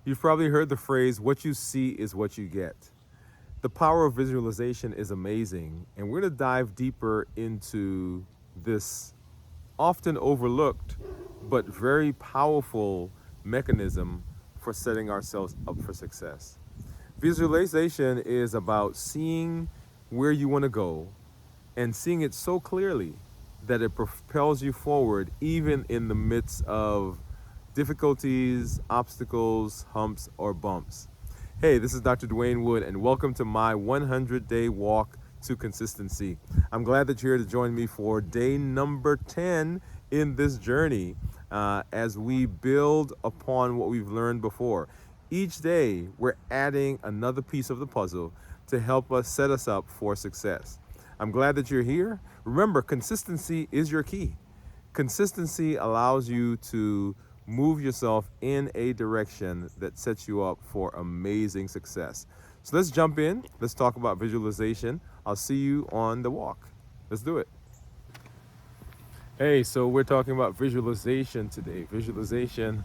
You've probably heard the phrase, what you see is what you get. The power of visualization is amazing, and we're going to dive deeper into this often overlooked but very powerful mechanism for setting ourselves up for success. Visualization is about seeing where you want to go and seeing it so clearly that it propels you forward even in the midst of difficulties, obstacles, humps, or bumps. Hey, this is Dr. Dwain Woode, and welcome to my 100-day walk to consistency. I'm glad that you're here to join me for day number 10 in this journey as we build upon what we've learned before. Each day, we're adding another piece of the puzzle to help us set us up for success. I'm glad that you're here. Remember, consistency is your key. Consistency allows you to move yourself in a direction that sets you up for amazing success. So let's jump in. Let's talk about visualization. I'll see you on the walk. Let's do it. Hey, so we're talking about visualization today. Visualization,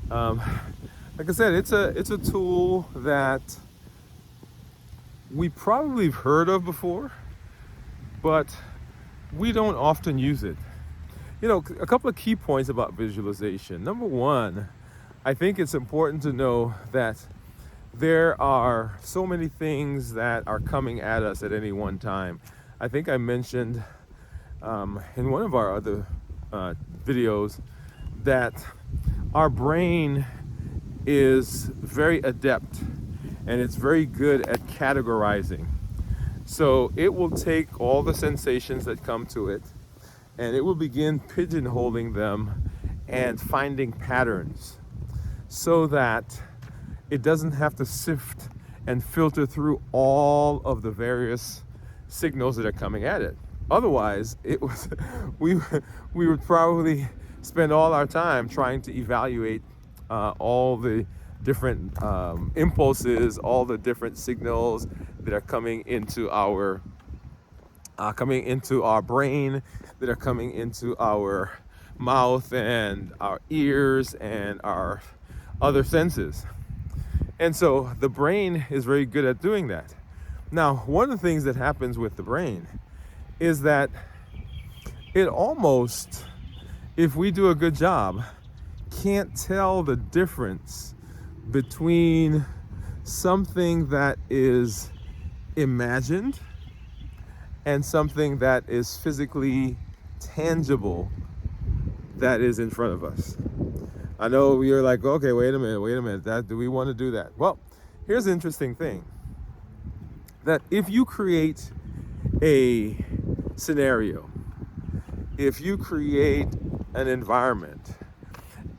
like I said, it's a tool that we probably have heard of before, but we don't often use it. You know, a couple of key points about visualization. Number one, I think it's important to know that there are so many things that are coming at us at any one time. I think I mentioned in one of our other videos that our brain is very adept and it's very good at categorizing. So it will take all the sensations that come to it and it will begin pigeonholing them and finding patterns so that it doesn't have to sift and filter through all of the various signals that are coming at it. Otherwise, we would probably spend all our time trying to evaluate all the different impulses, all the different signals that are coming into our brain, that are coming into our mouth and our ears and our other senses. And so the brain is very good at doing that. Now, one of the things that happens with the brain is that it almost, if we do a good job, can't tell the difference between something that is imagined and something that is physically tangible that is in front of us. I know you're like, okay, wait a minute, do we want to do that? Well, here's the interesting thing, that if you create a scenario, if you create an environment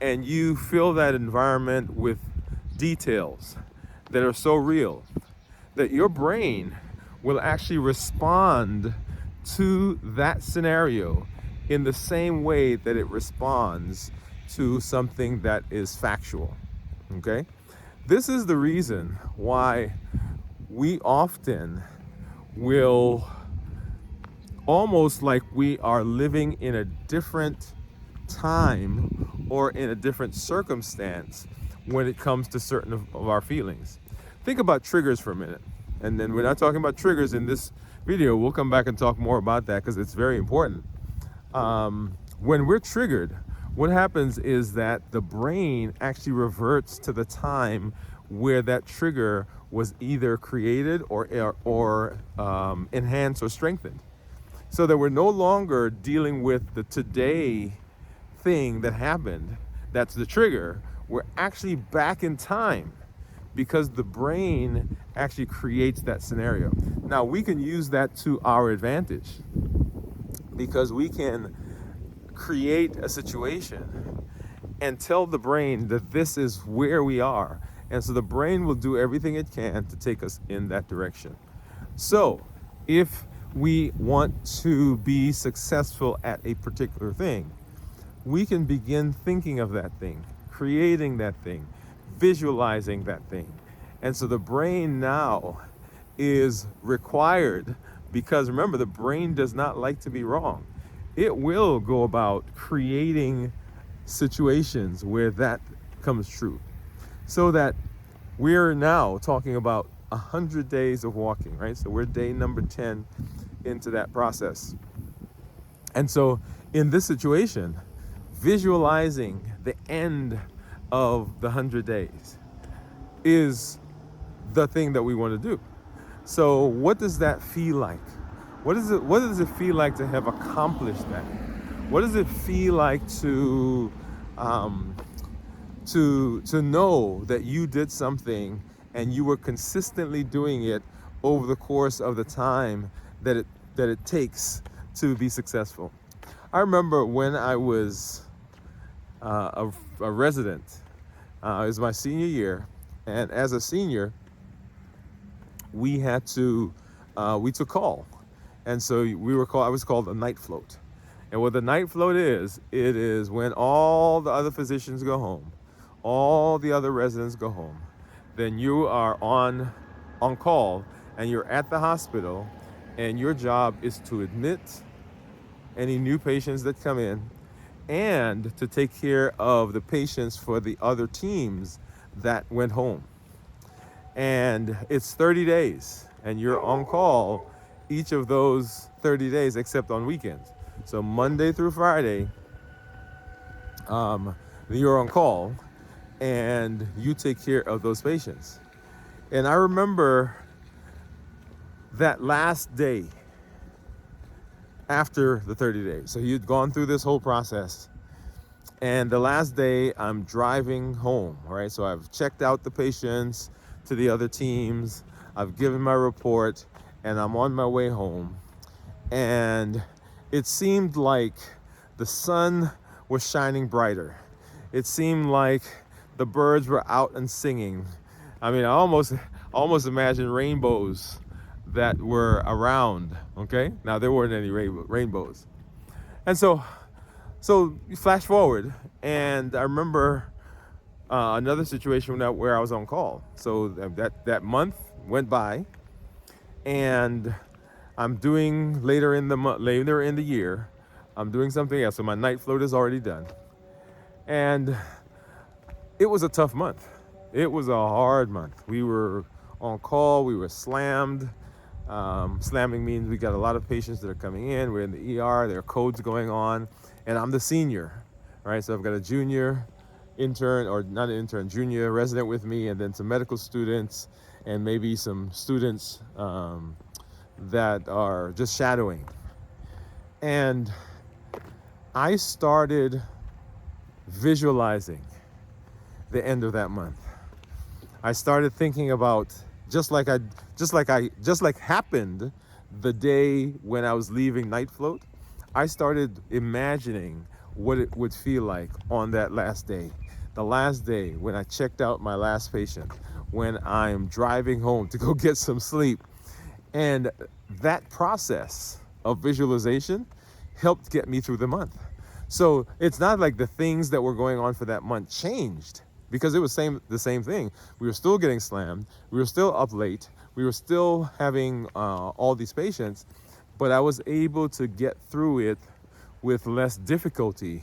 and you fill that environment with details that are so real that your brain will actually respond to that scenario in the same way that it responds to something that is factual. Okay? This is the reason why we often will almost like we are living in a different time or in a different circumstance when it comes to certain of our feelings. Think about triggers for a minute. And then we're not talking about triggers in this video. We'll come back and talk more about that because it's very important. When we're triggered, what happens is that the brain actually reverts to the time where that trigger was either created or enhanced or strengthened. So that we're no longer dealing with the today thing that happened, that's the trigger. We're actually back in time because the brain actually creates that scenario. Now, we can use that to our advantage because we can create a situation and tell the brain that this is where we are. And so the brain will do everything it can to take us in that direction. So if we want to be successful at a particular thing, we can begin thinking of that thing, creating that thing, visualizing that thing. And so the brain now is required, because remember, the brain does not like to be wrong. It will go about creating situations where that comes true. So that we're now talking about 100 days of walking, right? So we're day number 10 into that process. And so in this situation, visualizing the end of the 100 days is the thing that we want to do. So what does that feel like? What does it feel like to have accomplished that? What does it feel like to know that you did something and you were consistently doing it over the course of the time that it takes to be successful? I remember when I was a resident. It was my senior year, and as a senior, we took call, and so I was called a night float. And what the night float is, it is when all the other physicians go home, all the other residents go home, then you are on call, and you're at the hospital, and your job is to admit any new patients that come in and to take care of the patients for the other teams that went home. And it's 30 days, and you're on call each of those 30 days except on weekends. So Monday through Friday, you're on call and you take care of those patients. And I remember that last day after the 30 days. So you'd gone through this whole process. And the last day I'm driving home, right? So I've checked out the patients to the other teams. I've given my report and I'm on my way home. And it seemed like the sun was shining brighter. It seemed like the birds were out and singing. I mean, I almost imagine rainbows that were around, okay? Now, there weren't any rainbows. And so you flash forward, and I remember another situation where I was on call. So that month went by, and I'm doing later in the year, I'm doing something else. So my night float is already done. And it was a tough month. It was a hard month. We were on call, we were slammed. Slamming means we got a lot of patients that are coming in. We're in the ER, there are codes going on, and I'm the senior, right? So I've got a junior intern, or not an intern, junior resident with me, and then some medical students, and maybe some students that are just shadowing. And I started visualizing the end of that month. I started thinking about just like happened the day when I was leaving night float. I started imagining what it would feel like on that last day. The last day when I checked out my last patient, when I'm driving home to go get some sleep. And that process of visualization helped get me through the month. So it's not like the things that were going on for that month changed, because it was the same thing. We were still getting slammed. We were still up late. We were still having all these patients, but I was able to get through it with less difficulty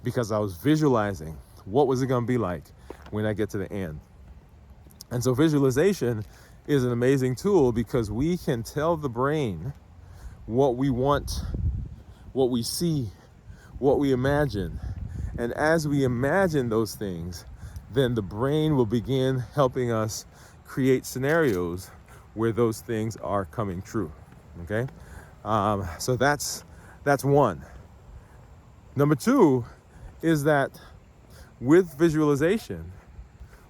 because I was visualizing what was it going to be like when I get to the end. And so visualization is an amazing tool because we can tell the brain what we want, what we see, what we imagine. And as we imagine those things, then the brain will begin helping us create scenarios where those things are coming true, okay? So that's one. Number two is that with visualization,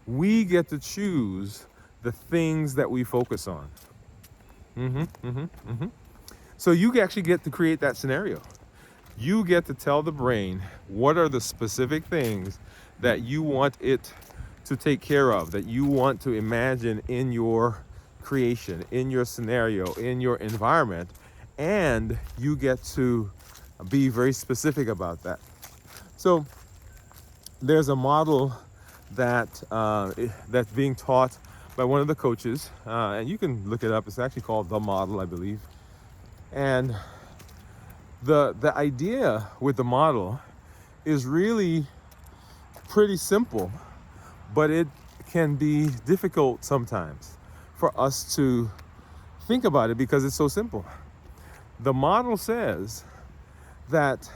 we get to choose the things that we focus on. So you actually get to create that scenario. You get to tell the brain what are the specific things that you want it to take care of, that you want to imagine in your creation, in your scenario, in your environment, and you get to be very specific about that. So there's a model that's being taught by one of the coaches, and you can look it up. It's actually called The Model, I believe. And the idea with the model is really pretty simple, but it can be difficult sometimes for us to think about it because it's so simple. The model says that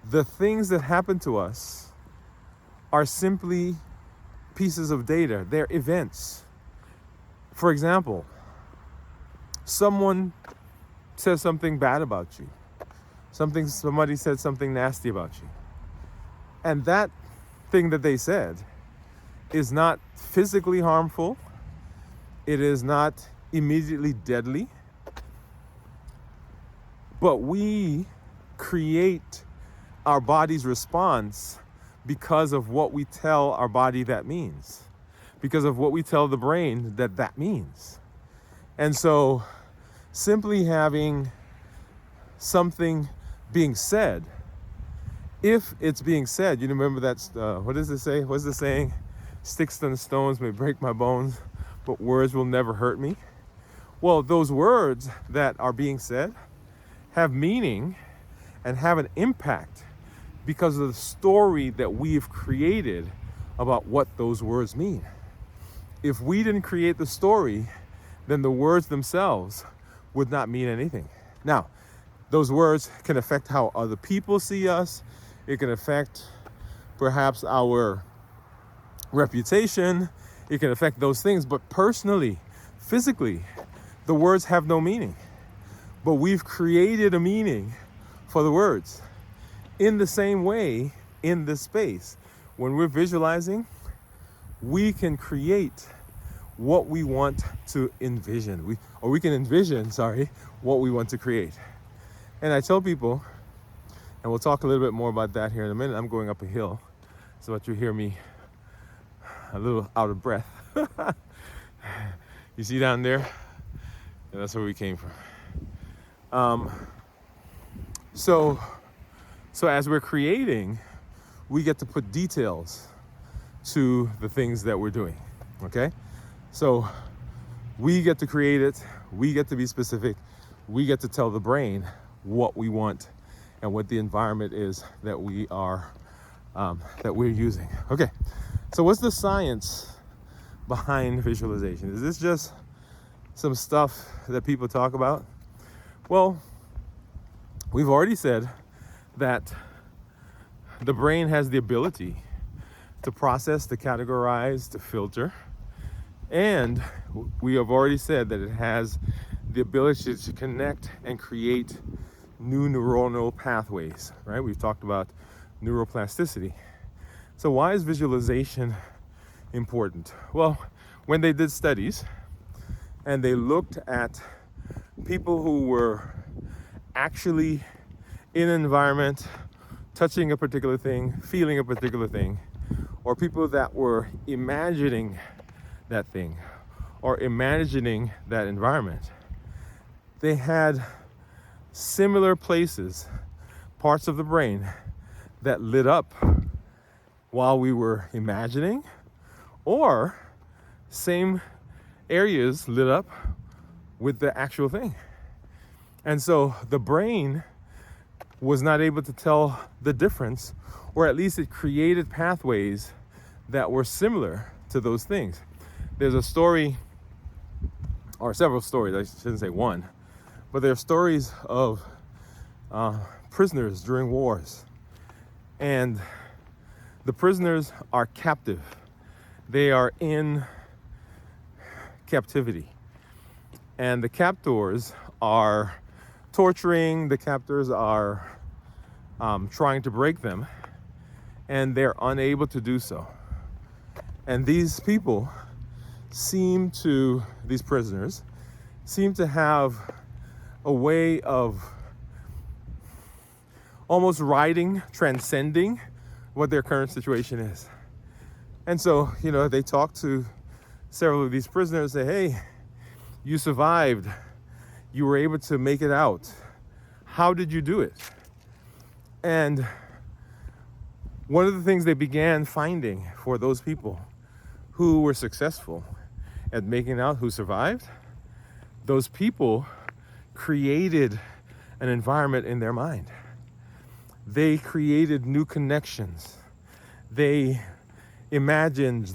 the things that happen to us are simply pieces of data. They're events. For example, someone says something bad about you. Somebody said something nasty about you. And that thing that they said is not physically harmful. It is not immediately deadly. But we create our body's response because of what we tell our body that means, because of what we tell the brain that means. And so simply having something being said, if it's being said, you remember that's, what does it say? What's the saying? Sticks and stones may break my bones, but words will never hurt me. Well, those words that are being said have meaning and have an impact because of the story that we've created about what those words mean. If we didn't create the story, then the words themselves would not mean anything. Now, those words can affect how other people see us. It can affect perhaps our reputation. It can affect those things. But personally, physically, the words have no meaning. But we've created a meaning for the words. In the same way, in this space, when we're visualizing, we can create what we want to envision. We can envision, what we want to create. And I tell people, and we'll talk a little bit more about that here in a minute. I'm going up a hill, so that you hear me a little out of breath. You see down there? Yeah, that's where we came from. So as we're creating, we get to put details to the things that we're doing, okay? So we get to create it, we get to be specific, we get to tell the brain what we want and what the environment is that we're using. Okay, so what's the science behind visualization? Is this just some stuff that people talk about? Well, we've already said that the brain has the ability to process, to categorize, to filter. And we have already said that it has the ability to connect and create new neuronal pathways, right? We've talked about neuroplasticity. So why is visualization important? Well, when they did studies and they looked at people who were actually in an environment, touching a particular thing, feeling a particular thing, or people that were imagining that thing or imagining that environment, they had similar places, parts of the brain that lit up while we were imagining, or same areas lit up with the actual thing. And so the brain was not able to tell the difference, or at least it created pathways that were similar to those things. There's a story, or several stories, I shouldn't say one, but there are stories of prisoners during wars. And the prisoners are captive. They are in captivity. And the captors are torturing, the captors are trying to break them, and they're unable to do so. And these prisoners seem to have a way of almost transcending what their current situation is. And so, they talk to several of these prisoners, say, hey, you survived. You were able to make it out. How did you do it? And one of the things they began finding for those people who were successful at making out, who survived, those people created an environment in their mind. They created new connections. They imagined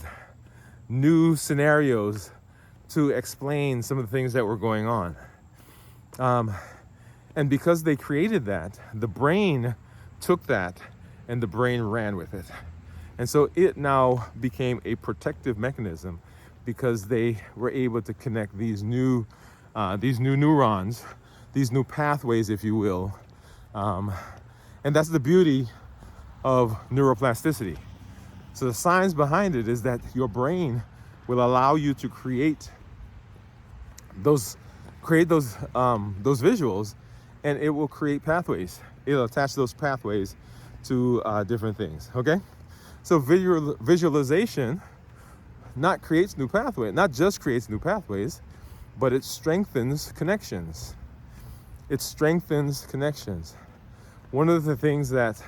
new scenarios to explain some of the things that were going on. And because they created that, the brain took that and the brain ran with it. And so it now became a protective mechanism because they were able to connect these new neurons, these new pathways, if you will. And that's the beauty of neuroplasticity. So the science behind it is that your brain will allow you to create those visuals, and it will create pathways. It'll attach those pathways to different things. Okay, so visualization not just creates new pathways, but it strengthens connections. It strengthens connections. One of the things that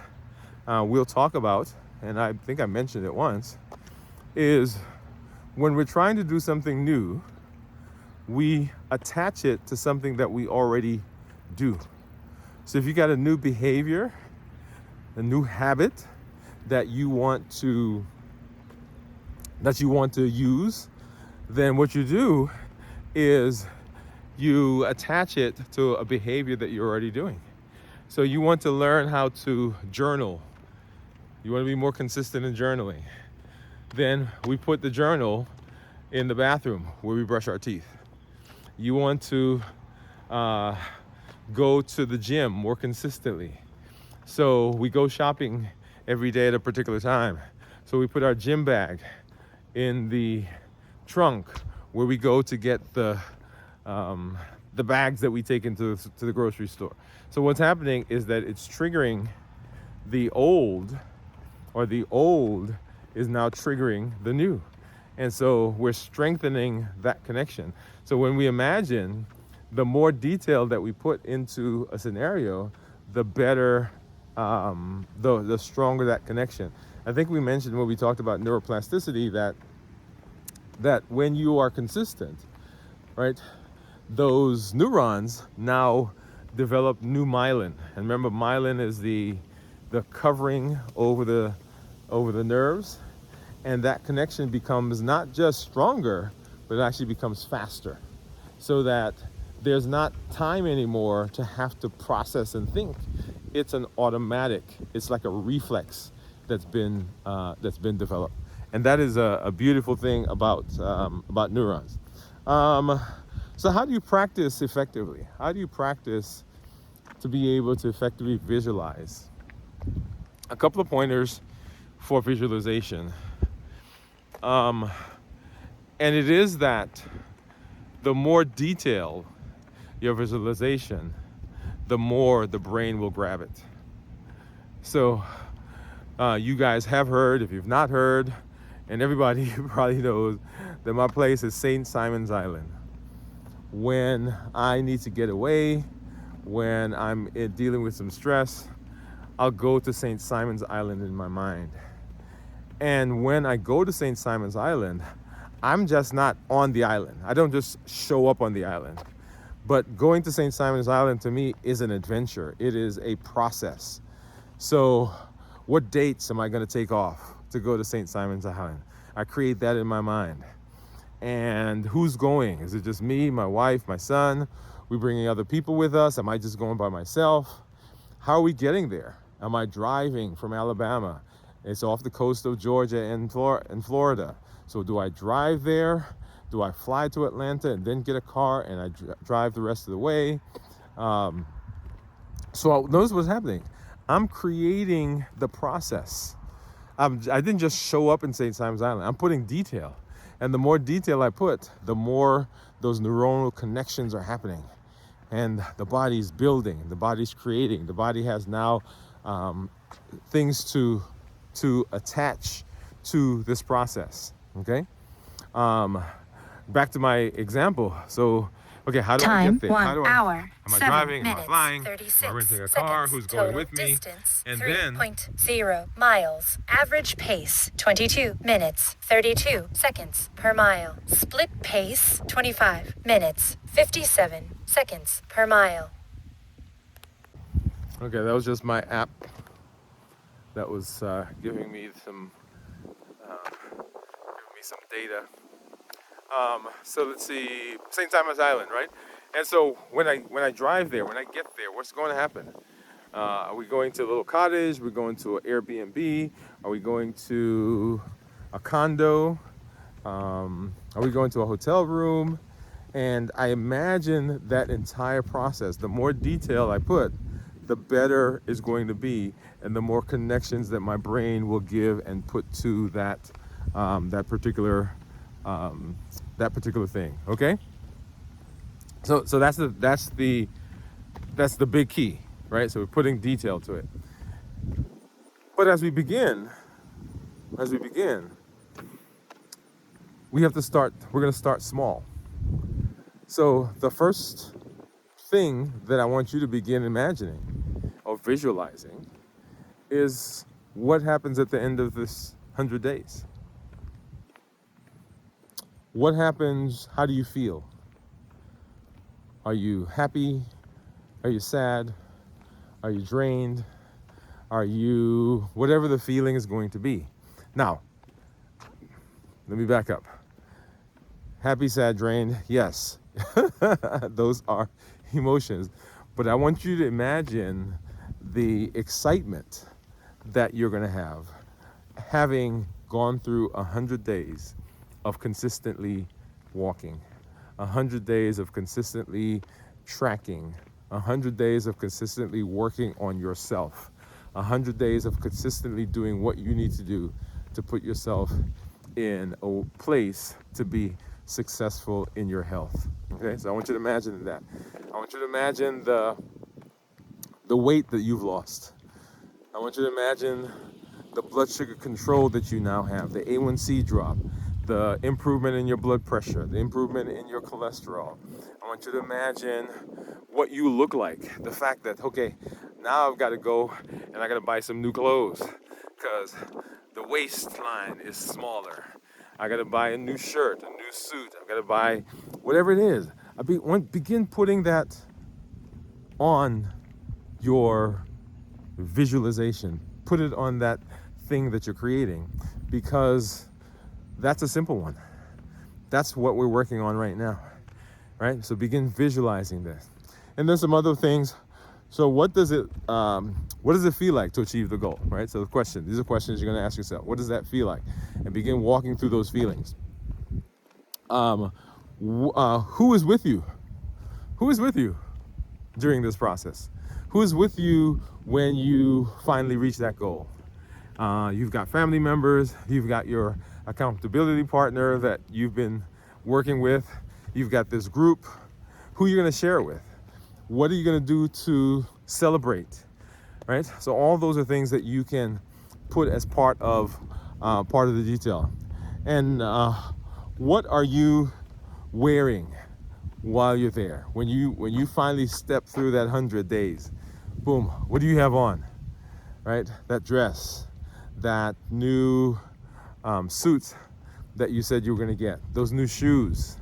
we'll talk about, and I think I mentioned it once, is when we're trying to do something new, we attach it to something that we already do. So if you got a new behavior, a new habit that you want to use, then what you do is you attach it to a behavior that you're already doing. So you want to learn how to journal. You want to be more consistent in journaling. Then we put the journal in the bathroom where we brush our teeth. You want to go to the gym more consistently. So we go shopping every day at a particular time. So we put our gym bag in the trunk where we go to get the bags that we take into the grocery store. So what's happening is that it's triggering the old, or the old is now triggering the new. And so we're strengthening that connection. So when we imagine, the more detail that we put into a scenario, the better, the stronger that connection. I think we mentioned when we talked about neuroplasticity that when you are consistent, right, those neurons now develop new myelin. And remember, myelin is the covering over the nerves, and that connection becomes not just stronger, but it actually becomes faster, so that there's not time anymore to have to process and think. It's an automatic. It's like a reflex that's been developed, and that is a beautiful thing about neurons. So how do you practice effectively? How do you practice to be able to effectively visualize? A couple of pointers for visualization. And it is that the more detailed your visualization, the more the brain will grab it. So you guys have heard, if you've not heard, and everybody probably knows, that my place is St. Simon's Island. When I need to get away, when I'm dealing with some stress, I'll go to St. Simon's Island in my mind. And when I go to St. Simon's Island, I'm just not on the island. I don't just show up on the island. But going to St. Simon's Island to me is an adventure. It is a process. So what dates am I going to take off to go to St. Simon's Island? I create that in my mind. And who's going? Is it just me, my wife, my son? We bringing other people with us? Am I just going by myself? How are we getting there? Am I driving from Alabama? It's off the coast of Georgia and Florida. So do I drive there? Do I fly to Atlanta and then get a car and I drive the rest of the way? So notice what's happening. I'm creating the process. I didn't just show up in St. Simon's Island. I'm putting detail. And the more detail I put, the more those neuronal connections are happening. And the body's building, the body's creating. The body has now things to attach to this process, okay? Back to my example. So, okay, how do I get there? Am I driving? Minutes, am I flying? 36 Am I renting a car? seconds, Who's going total with me? distance, And 3.0 miles. Average pace, 22 minutes, 32 seconds per mile. Split pace, 25 minutes, 57 seconds per mile. Okay, that was just my app that was giving me some data. So let's see, St. Thomas Island, right? And so when I drive there, when I get there, what's going to happen? Are we going to a little cottage? Are we going to an Airbnb? Are we going to a condo? Are we going to a hotel room? And I imagine that entire process, the more detail I put, the better it's going to be, and the more connections that my brain will give and put to that that particular thing. Okay. So that's the big key, right? So we're putting detail to it. But as we begin, we have to start. We're going to start small. So the first thing that I want you to begin imagining or visualizing is what happens at the end of this 100 days. What happens? How do you feel? Are you happy? Are you sad? Are you drained? Are you, whatever the feeling is going to be. Now, let me back up. Happy, sad, drained, yes. Those are emotions. But I want you to imagine the excitement that you're going to have having gone through 100 days of consistently walking, 100 days of consistently tracking, 100 days of consistently working on yourself, 100 days of consistently doing what you need to do to put yourself in a place to be successful in your health. Okay, so I want you to imagine that. I want you to imagine the weight that you've lost. I want you to imagine the blood sugar control that you now have, the A1C drop, the improvement in your blood pressure, the improvement in your cholesterol. I want you to imagine what you look like. The fact that, okay, now I've got to go and I got to buy some new clothes because the waistline is smaller. I got to buy a new shirt, a new suit. I've got to buy whatever it is. Begin putting that on your visualization. Put it on that thing that you're creating, because that's a simple one. That's what we're working on right now, right? So begin visualizing this. And there's some other things. So what does it feel like to achieve the goal, right? So these are questions you're going to ask yourself. What does that feel like? And begin walking through those feelings. Who is with you? Who is with you during this process? Who is with you when you finally reach that goal? You've got family members. You've got your accountability partner that you've been working with. You've got this group. Who are you going to share it with? What are you going to do to celebrate, right? So all those are things that you can put as part of the detail. And what are you wearing while you're there? When you finally step through that 100 days, boom, what do you have on, right? That dress, that new suit that you said you were going to get, those new shoes.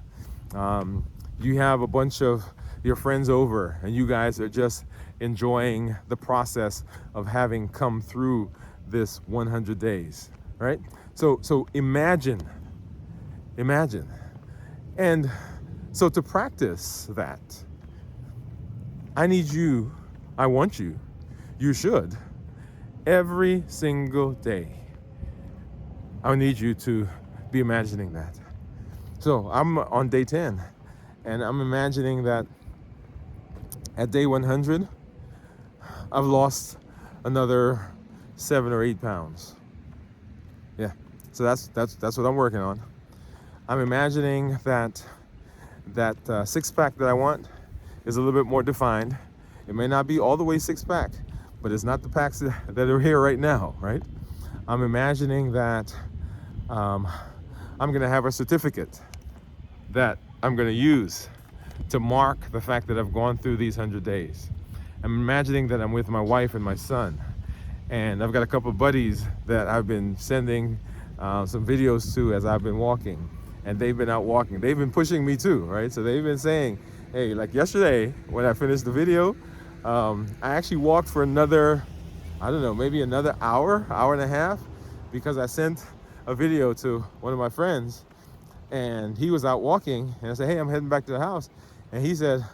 You have a bunch of your friends over and you guys are just enjoying the process of having come through this 100 days, right? So imagine. And so to practice that, I want you, you should, every single day, I need you to be imagining that. So I'm on day 10 and I'm imagining that at day 100, I've lost another 7 or 8 pounds. Yeah, so that's what I'm working on. I'm imagining that six-pack that I want is a little bit more defined. It may not be all the way six-pack, but it's not the packs that are here right now, right? I'm imagining that I'm gonna have a certificate that I'm gonna use to mark the fact that I've gone through these 100 days. I'm imagining that I'm with my wife and my son, and I've got a couple of buddies that I've been sending some videos to as I've been walking, and they've been out walking. They've been pushing me too, right? So they've been saying, hey, like yesterday when I finished the video, I actually walked for another, I don't know, maybe another hour and a half, because I sent a video to one of my friends, and he was out walking, and I said, hey, I'm heading back to the house. And he said,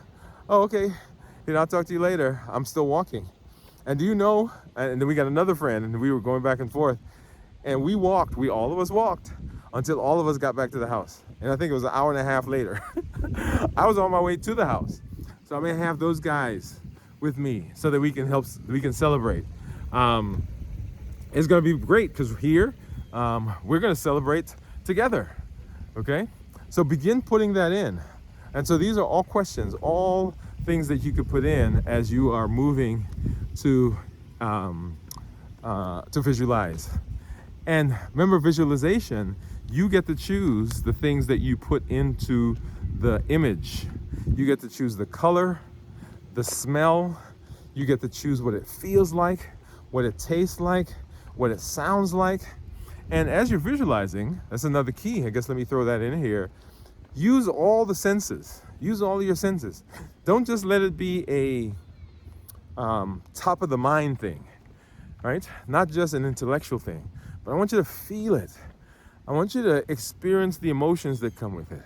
oh, okay, I'll talk to you later. I'm still walking. And do you know, and then we got another friend, and we were going back and forth, and all of us walked until all of us got back to the house. And I think it was an hour and a half later. I was on my way to the house. So I'm gonna have those guys with me so that we can celebrate. It's gonna be great because here, we're gonna celebrate together, okay? So begin putting that in. And so these are all questions, all things that you could put in as you are moving to visualize. And remember, visualization, you get to choose the things that you put into the image. You get to choose the color, the smell, you get to choose what it feels like, what it tastes like, what it sounds like. And as you're visualizing, that's another key, I guess let me throw that in here. Use all the senses, use all of your senses. Don't just let it be a top of the mind thing, right? Not just an intellectual thing, but I want you to feel it. I want you to experience the emotions that come with it.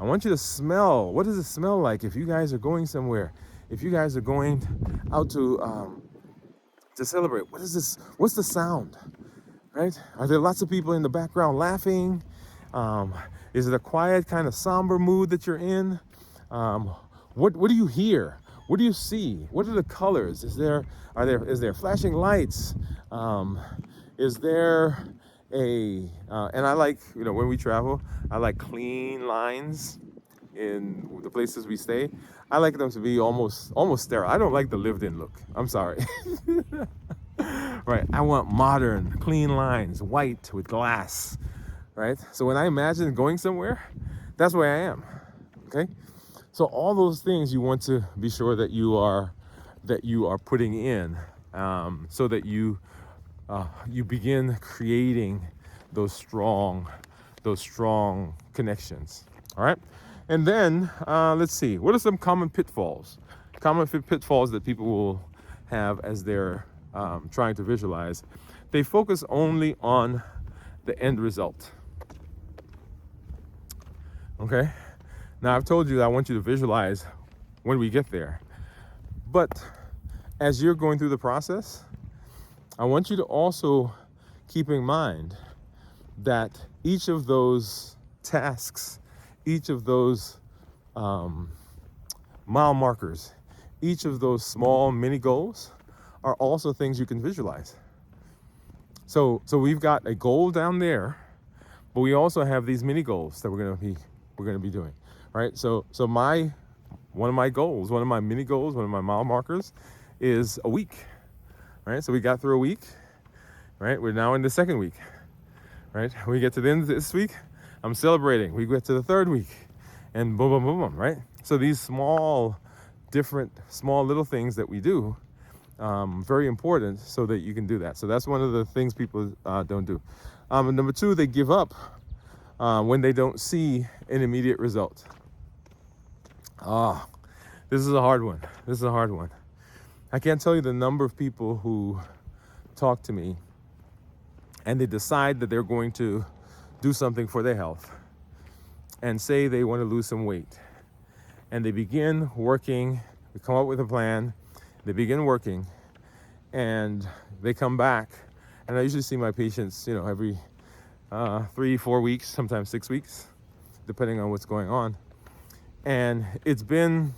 I want you to smell. What does it smell like if you guys are going somewhere? If you guys are going out to celebrate, what is this? What's the sound, right? Are there lots of people in the background laughing? Is it a quiet kind of somber mood that you're in? What do you hear? What do you see? What are the colors? Is there flashing lights? Is there and I like, when we travel, I like clean lines in the places we stay. I like them to be almost sterile. I don't like the lived-in look. I'm sorry. Right, I want modern, clean lines, white with glass, right? So when I imagine going somewhere, that's where I am, okay? So all those things you want to be sure that you are putting in, so that you begin creating those strong connections. All right, and then let's see, what are some common pitfalls that people will have as they're trying to visualize? They focus only on the end result. Okay, now I've told you that I want you to visualize when we get there, but as you're going through the process, I want you to also keep in mind that each of those tasks, each of those mile markers, each of those small mini goals are also things you can visualize. So we've got a goal down there, but we also have these mini goals that we're gonna be doing, right? So one of my goals, one of my mini goals, one of my mile markers is a week. Right, so we got through a week, right? We're now in the second week, right? We get to the end of this week, I'm celebrating. We get to the third week, and boom, boom, boom, boom, right? So these small little things that we do, very important so that you can do that. So that's one of the things people don't do. And number two, they give up when they don't see an immediate result. This is a hard one. I can't tell you the number of people who talk to me and they decide that they're going to do something for their health and say they want to lose some weight. And they begin working, they come up with a plan, they begin working, and they come back. And I usually see my patients, every 3-4 weeks, sometimes 6 weeks, depending on what's going on. And it's been,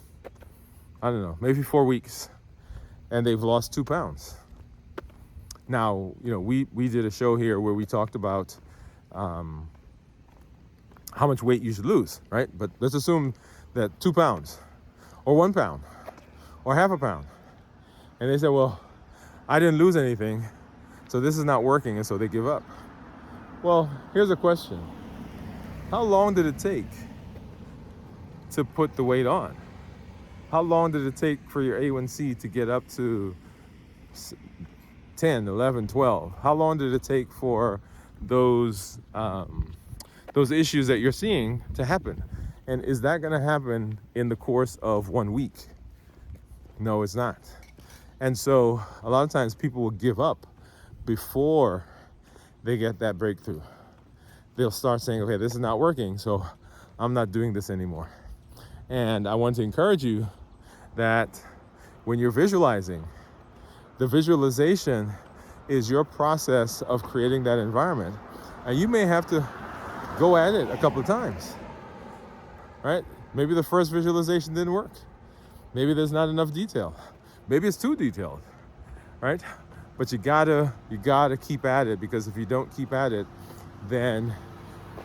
I don't know, maybe 4 weeks. And they've lost 2 pounds. Now, we did a show here where we talked about how much weight you should lose, right? But let's assume that 2 pounds, or 1 pound, or half a pound. And they said, well, I didn't lose anything, so this is not working, and so they give up. Well, here's a question. How long did it take to put the weight on? How long did it take for your A1C to get up to 10, 11, 12? How long did it take for those issues that you're seeing to happen? And is that going to happen in the course of 1 week? No, it's not. And so a lot of times people will give up before they get that breakthrough. they'll start saying, okay, this is not working, so I'm not doing this anymore. And I want to encourage you that when you're visualizing, the visualization is your process of creating that environment. And you may have to go at it a couple of times, right? Maybe the first visualization didn't work. Maybe there's not enough detail. Maybe it's too detailed, right? But you gotta keep at it, because if you don't keep at it, then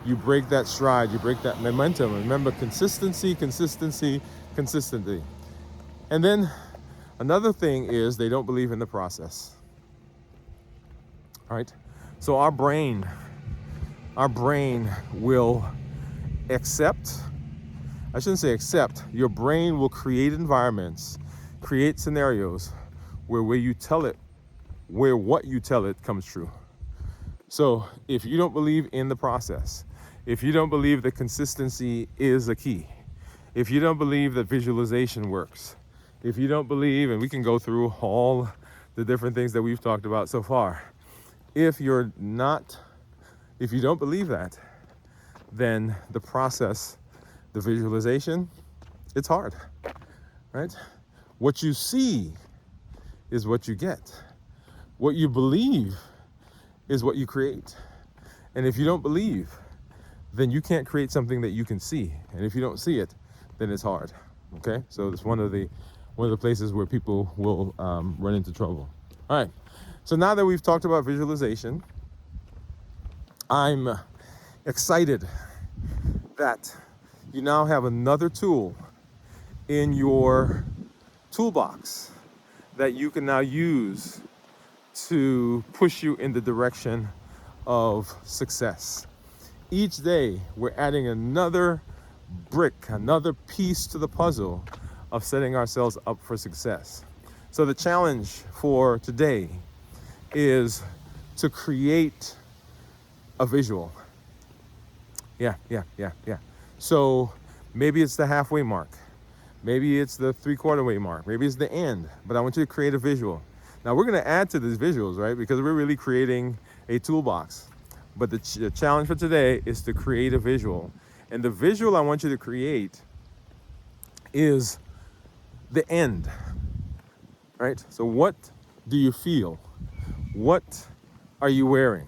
you break that stride, you break that momentum. Remember, consistency. And then another thing is they don't believe in the process, right? So our brain will accept, I shouldn't say accept, your brain will create environments, create scenarios where what you tell it comes true. So if you don't believe in the process, if you don't believe that consistency is a key, if you don't believe that visualization works, if you don't believe, and we can go through all the different things that we've talked about so far, if you don't believe that, then the process, the visualization, it's hard, right? What you see is what you get. What you believe is what you create. And if you don't believe, then you can't create something that you can see. And if you don't see it, then it's hard. Okay? So it's one of the places where people will run into trouble. All right. So now that we've talked about visualization, I'm excited that you now have another tool in your toolbox that you can now use to push you in the direction of success. Each day, we're adding another brick, another piece to the puzzle of setting ourselves up for success. So the challenge for today is to create a visual. Yeah. So maybe it's the halfway mark. Maybe it's the 3/4 way mark. Maybe it's the end. But I want you to create a visual. Now we're going to add to these visuals, right? Because we're really creating a toolbox. But the challenge for today is to create a visual. And the visual I want you to create is the end, right? So what do you feel? What are you wearing?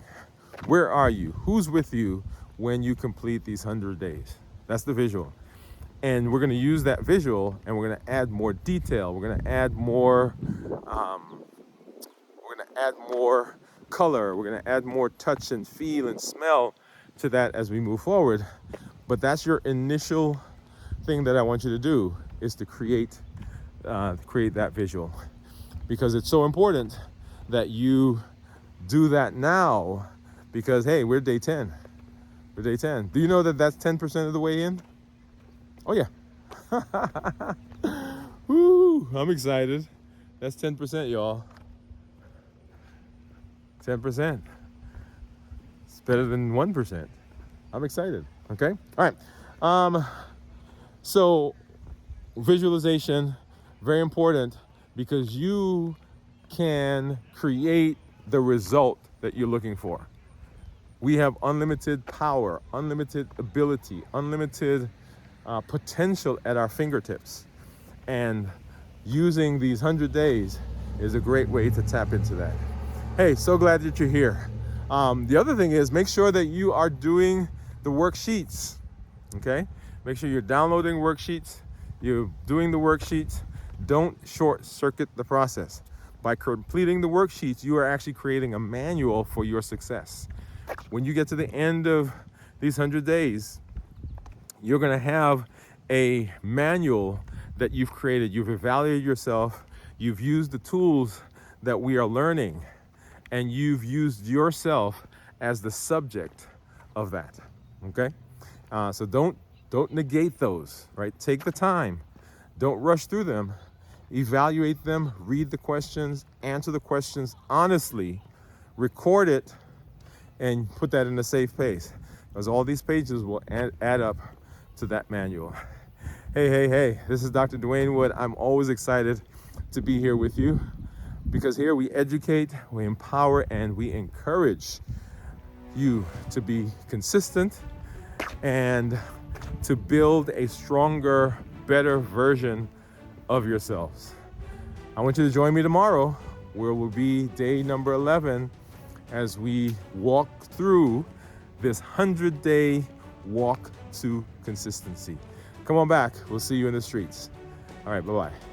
Where are you? Who's with you when you complete these 100 days? That's the visual. And we're going to use that visual, and we're going to add more detail. We're going to add more. We're going to add more color. We're going to add more touch and feel and smell to that as we move forward. But that's your initial thing that I want you to do, is to create that visual, because it's so important that you do that now. Because hey, we're day 10. We're day 10. Do you know that that's 10% of the way in? Oh yeah. Woo, I'm excited. That's 10%, y'all. 10%. It's better than 1%. I'm excited. Okay? All right. So visualization, very important, because you can create the result that you're looking for. We have unlimited power, unlimited ability, unlimited potential at our fingertips. And using these 100 days is a great way to tap into that. Hey, so glad that you're here. The other thing is, make sure that you are doing the worksheets, okay? Make sure you're downloading worksheets, you're doing the worksheets. Don't short circuit the process. By completing the worksheets, you are actually creating a manual for your success. When you get to the end of these 100 days, you're going to have a manual that you've created. You've evaluated yourself. You've used the tools that we are learning, and you've used yourself as the subject of that. Okay? So don't negate those, right? Take the time. Don't rush through them. Evaluate them. Read the questions. Answer the questions honestly. Record it. And put that in a safe place, because all these pages will add up to that manual. Hey, this is Dr. Dwain Woode. I'm always excited to be here with you, because here we educate, we empower, and we encourage you to be consistent and to build a stronger, better version of yourselves. I want you to join me tomorrow, where will be day number 11 as we walk through this 100-day walk to consistency. Come on back. We'll see you in the streets. All right, bye-bye.